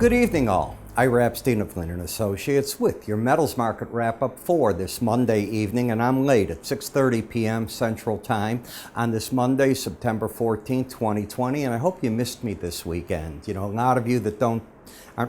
Good evening all. Ira Epstein of Linn & Associates with your metals market wrap-up for this Monday evening, and I'm late at 6:30 p.m. Central Time on this Monday, September 14th, 2020, and I hope you missed me this weekend. You know, a lot of you that aren't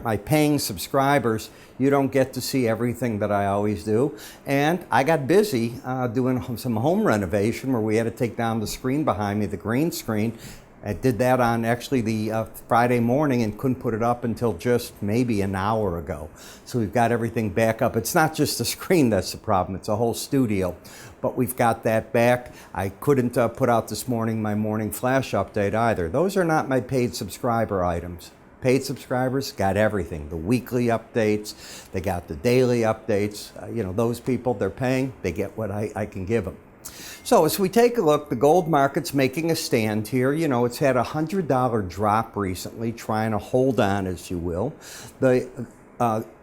my paying subscribers, you don't get to see everything that I always do. And I got busy doing some home renovation where we had to take down the screen behind me, the green screen. I did that on actually the Friday morning and couldn't put it up until just maybe an hour ago. So we've got everything back up. It's not just the screen that's the problem, it's a whole studio. But we've got that back. I couldn't put out this morning my morning flash update either. Those are not my paid subscriber items. Paid subscribers got everything. The weekly updates, they got the daily updates. You know, those people, they're paying, they get what I can give them. So as we take a look, the gold market's making a stand here. You know, it's had a $100 drop recently, trying to hold on, as you will. The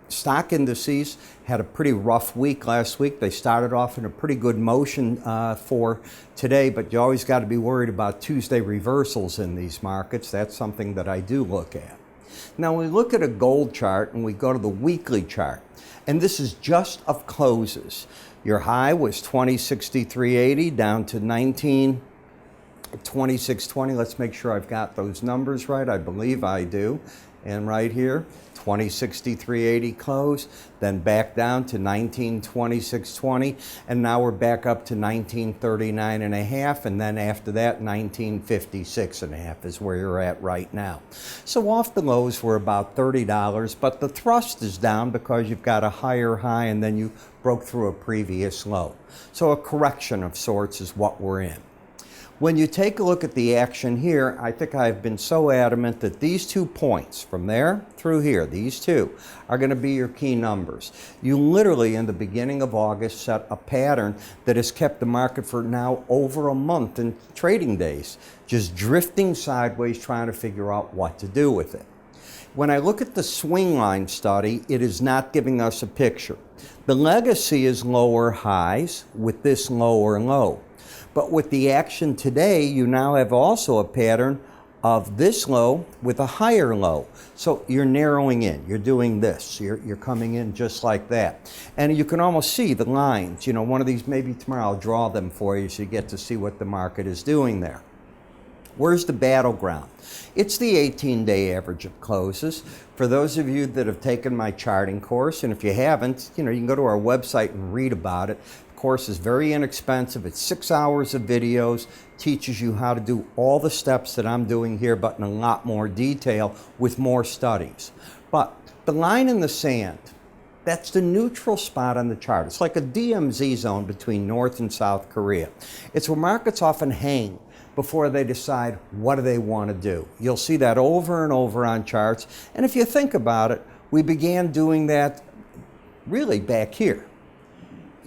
stock indices had a pretty rough week last week. They started off in a pretty good motion for today, but you always got to be worried about Tuesday reversals in these markets. That's something that I do look at. Now, we look at a gold chart and we go to the weekly chart, and this is just of closes. Your high was 2063.80 down to 2620. Let's make sure I've got those numbers right. I believe I do. And right here, 2063.80 close, then back down to 1926.20, and now we're back up to 1939.5, and then after that, 1956.5 is where you're at right now. So off the lows were about $30, but the thrust is down because you've got a higher high and then you broke through a previous low. So a correction of sorts is what we're in. When you take a look at the action here, I think I've been so adamant that these 2 points, from there through here, these two, are going to be your key numbers. You literally, in the beginning of August, set a pattern that has kept the market for now over a month in trading days, just drifting sideways, trying to figure out what to do with it. When I look at the swing line study, it is not giving us a picture. The legacy is lower highs with this lower low. But with the action today, you now have also a pattern of this low with a higher low. So you're narrowing in, you're doing this, you're coming in just like that. And you can almost see the lines. You know, one of these, maybe tomorrow I'll draw them for you so you get to see what the market is doing there. Where's the battleground? It's the 18-day average of closes. For those of you that have taken my charting course, and if you haven't, you know, you can go to our website and read about it. The course is very inexpensive. It's 6 hours of videos, teaches you how to do all the steps that I'm doing here, but in a lot more detail with more studies. But the line in the sand, that's the neutral spot on the chart. It's like a DMZ zone between North and South Korea. It's where markets often hang before they decide what do they want to do. You'll see that over and over on charts. And if you think about it, we began doing that really back here.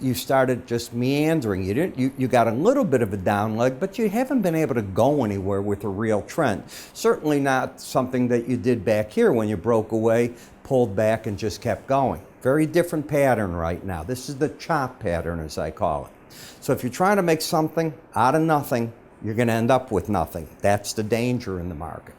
You started just meandering. You got a little bit of a down leg, but you haven't been able to go anywhere with a real trend. Certainly not something that you did back here when you broke away, pulled back, and just kept going. Very different pattern right now. This is the chop pattern, as I call it. So if you're trying to make something out of nothing, you're going to end up with nothing. That's the danger in the market.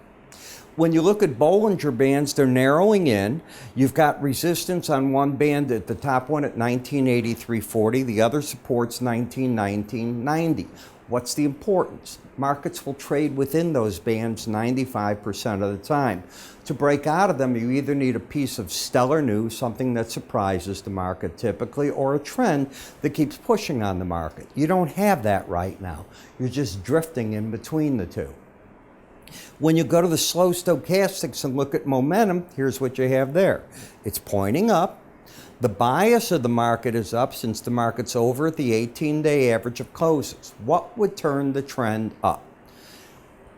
When you look at Bollinger Bands, they're narrowing in. You've got resistance on one band at the top one at 1983.40. The other support's 1919.90. What's the importance? Markets will trade within those bands 95% of the time. To break out of them, you either need a piece of stellar news, something that surprises the market typically, or a trend that keeps pushing on the market. You don't have that right now. You're just drifting in between the two. When you go to the slow stochastics and look at momentum, here's what you have there. It's pointing up. The bias of the market is up since the market's over at the 18-day average of closes. What would turn the trend up?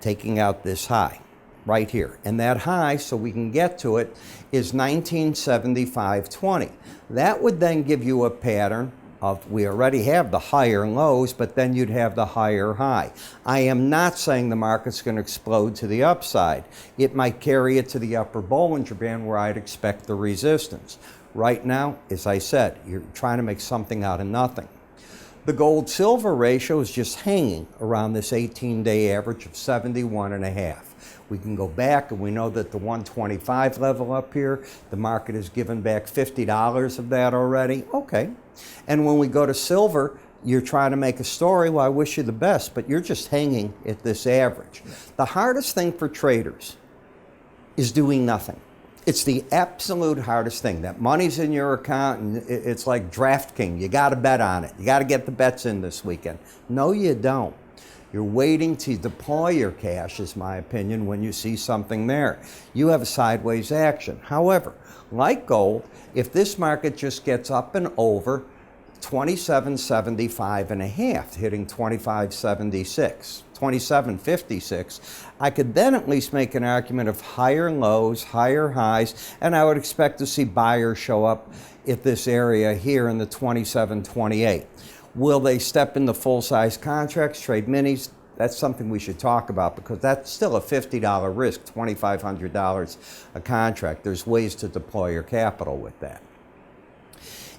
Taking out this high right here. And that high, so we can get to it, is 1975.20. That would then give you a pattern of, we already have the higher lows, but then you'd have the higher high. I am not saying the market's going to explode to the upside. It might carry it to the upper Bollinger Band where I'd expect the resistance. Right now, as I said, you're trying to make something out of nothing. The gold-silver ratio is just hanging around this 18-day average of 71.5. We can go back and we know that the 125 level up here, the market has given back $50 of that already. Okay. And when we go to silver, you're trying to make a story. Well, I wish you the best, but you're just hanging at this average. The hardest thing for traders is doing nothing. It's the absolute hardest thing. That money's in your account and it's like DraftKings. You got to bet on it. You got to get the bets in this weekend. No, you don't. You're waiting to deploy your cash, is my opinion, when you see something there. You have a sideways action. However, like gold, if this market just gets up and over 27.75 and a half, hitting 25.76, 27.56, I could then at least make an argument of higher lows, higher highs, and I would expect to see buyers show up at this area here in the 27.28. Will they step into full-size contracts, trade minis? That's something we should talk about because that's still a $50 risk, $2,500 a contract. There's ways to deploy your capital with that.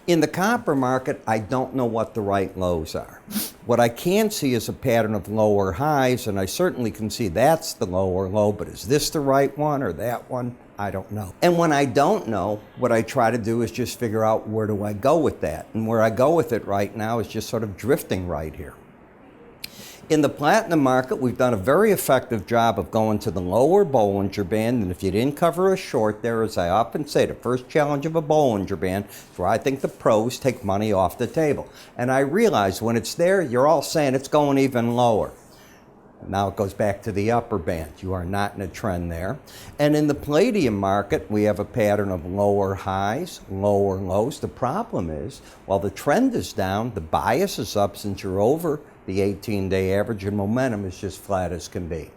In the copper market, I don't know what the right lows are. What I can see is a pattern of lower highs, and I certainly can see that's the lower low, but is this the right one or that one? I don't know. And when I don't know, what I try to do is just figure out where do I go with that. And where I go with it right now is just sort of drifting right here. In the platinum market, we've done a very effective job of going to the lower Bollinger Band, and if you didn't cover a short there, as I often say, the first challenge of a Bollinger Band is where I think the pros take money off the table. And I realize when it's there, you're all saying it's going even lower. Now it goes back to the upper band. You are not in a trend there. And in the palladium market, we have a pattern of lower highs, lower lows. The problem is, while the trend is down, the bias is up since you're over the 18-day average, and momentum is just flat as can be.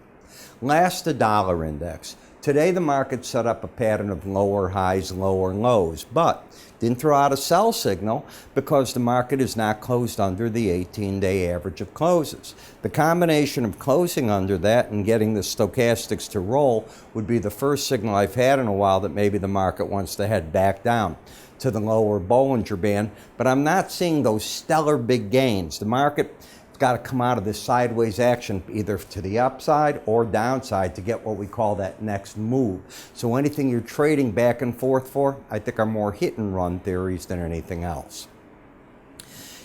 Last, the dollar index. Today, the market set up a pattern of lower highs, lower lows, but didn't throw out a sell signal because the market is not closed under the 18-day average of closes. The combination of closing under that and getting the stochastics to roll would be the first signal I've had in a while that maybe the market wants to head back down to the lower Bollinger Band, but I'm not seeing those stellar big gains. The market got to come out of this sideways action either to the upside or downside to get what we call that next move. So anything you're trading back and forth for, I think are more hit and run theories than anything else.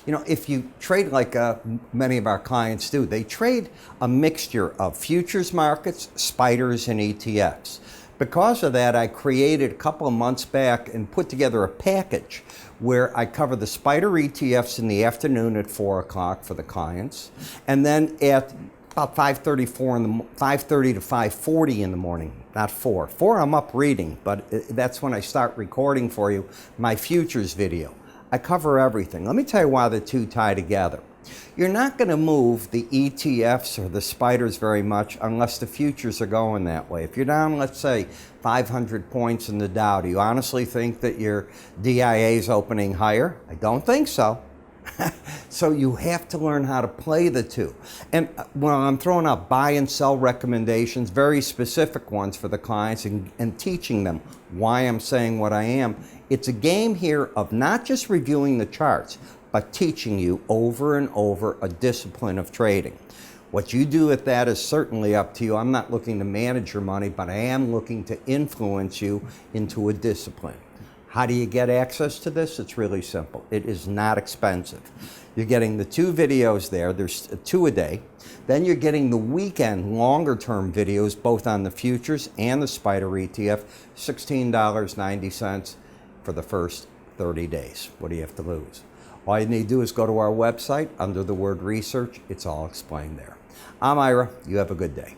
You know, if you trade like many of our clients do, they trade a mixture of futures markets, spiders, and ETFs. Because of that, I created a couple of months back and put together a package where I cover the spider ETFs in the afternoon at 4 o'clock for the clients, and then at about 5:30 to 5:40 in the morning, not 4. 4 I'm up reading, but that's when I start recording for you my futures video. I cover everything. Let me tell you why the two tie together. You're not going to move the ETFs or the spiders very much unless the futures are going that way. If you're down, let's say, 500 points in the Dow, do you honestly think that your DIA is opening higher? I don't think so. So you have to learn how to play the two. And when I'm throwing out buy and sell recommendations, very specific ones for the clients, and teaching them why I'm saying what I am, it's a game here of not just reviewing the charts, but teaching you over and over a discipline of trading. What you do with that is certainly up to you. I'm not looking to manage your money, but I am looking to influence you into a discipline. How do you get access to this? It's really simple. It is not expensive. You're getting the 2 videos there. There's 2 a day. Then you're getting the weekend longer term videos, both on the futures and the spider ETF, $16.90 for the first 30 days. What do you have to lose? All you need to do is go to our website under the word research. It's all explained there. I'm Ira. You have a good day.